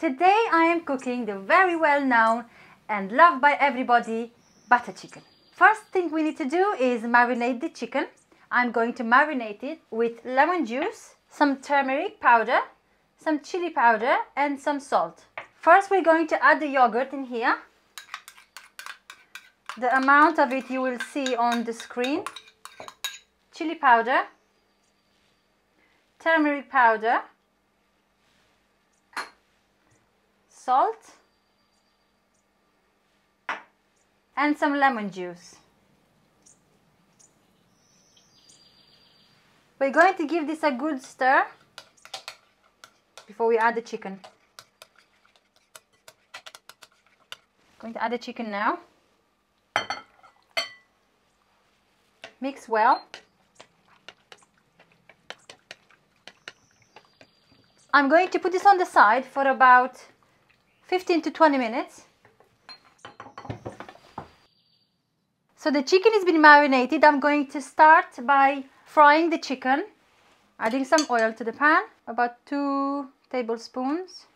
Today I am cooking the very well known and loved by everybody butter chicken. First thing we need to do is marinate the chicken. I'm going to marinate it with lemon juice, some turmeric powder, some chili powder and some salt. First we're going to add the yogurt in here. The amount of it you will see on the screen. Chili powder, turmeric powder, salt and some lemon juice. We're going to give this a good stir before we add the chicken. Going to add the chicken now. Mix well. I'm going to put this on the side for about 15 to 20 minutes. So the chicken has been marinated. I'm going to start by frying the chicken, adding some oil to the pan, about 2 tablespoons.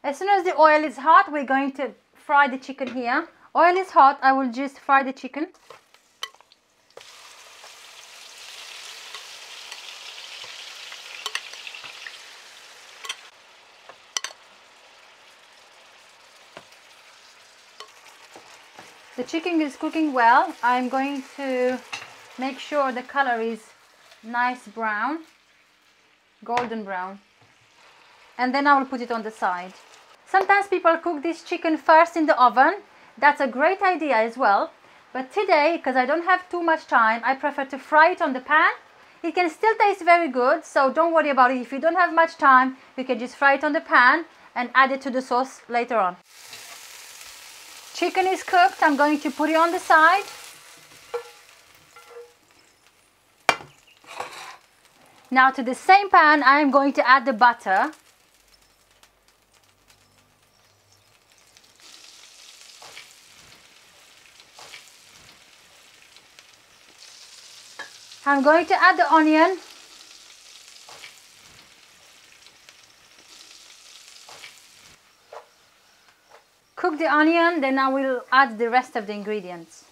As soon as the oil is hot, we're going to fry the chicken here. Oil is hot, I will just fry the chicken. The chicken is cooking well. I'm going to make sure the color is nice brown, golden brown. And then I will put it on the side. Sometimes people cook this chicken first in the oven. That's a great idea as well. But today, because I don't have too much time, I prefer to fry it on the pan. It can still taste very good, so don't worry about it. If you don't have much time, you can just fry it on the pan and add it to the sauce later on. Chicken is cooked. I'm going to put it on the side. Now to the same pan, I'm going to add the butter. I'm going to add the onion. Cook the onion, then I will add the rest of the ingredients.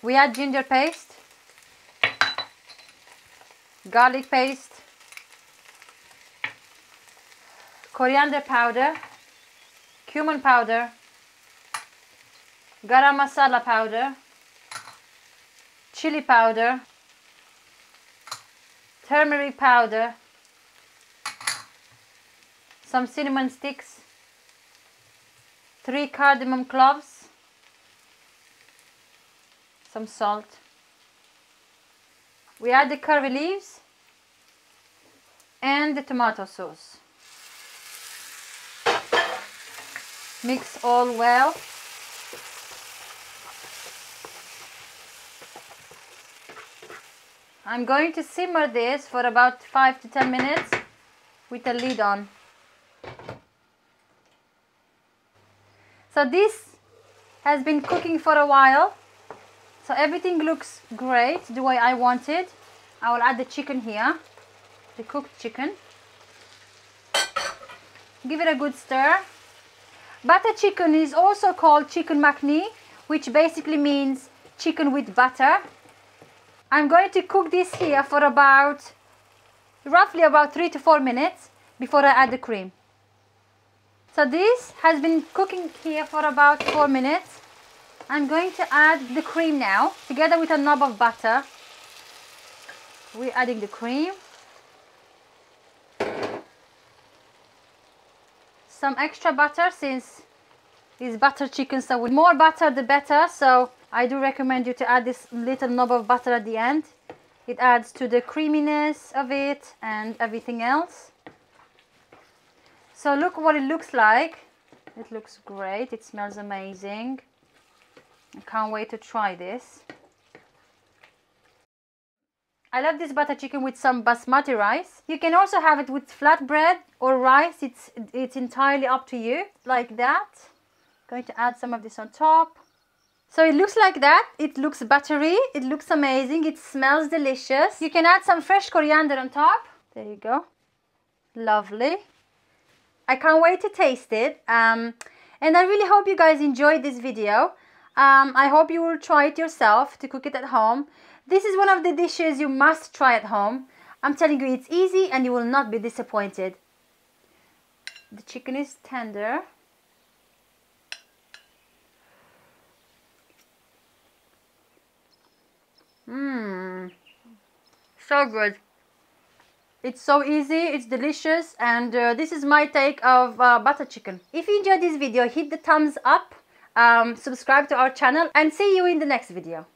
We add ginger paste, garlic paste, coriander powder, cumin powder, garam masala powder, chili powder, turmeric powder, some cinnamon sticks, 3 cardamom cloves, some salt. We add the curry leaves and the tomato sauce. Mix all well. I'm going to simmer this for about 5 to 10 minutes with a lid on. So this has been cooking for a while. So everything looks great the way I wanted. I will add the chicken here, the cooked chicken. Give it a good stir. Butter chicken is also called chicken Makhani, which basically means chicken with butter. I'm going to cook this here for roughly about 3 to 4 minutes before I add the cream. So this has been cooking here for about 4 minutes. I'm going to add the cream now, together with a knob of butter. We're adding the cream. Some extra butter, since it's butter chicken, so with more butter the better. So I do recommend you to add this little knob of butter at the end. It adds to the creaminess of it and everything else. So look what it looks like. It looks great. It smells amazing. I can't wait to try this. I love this butter chicken with some basmati rice. You can also have it with flatbread or rice. It's entirely up to you, like that. Going to add some of this on top. So it looks like that. It looks buttery. It looks amazing. It smells delicious. You can add some fresh coriander on top. There you go. Lovely. I can't wait to taste it. And I really hope you guys enjoyed this video. I hope you will try it yourself to cook it at home. This is one of the dishes you must try at home. I'm telling you, it's easy and you will not be disappointed. The chicken is tender. So good. It's so easy, it's delicious, and this is my take of butter chicken. If you enjoyed this video, hit the thumbs up, subscribe to our channel, and see you in the next video.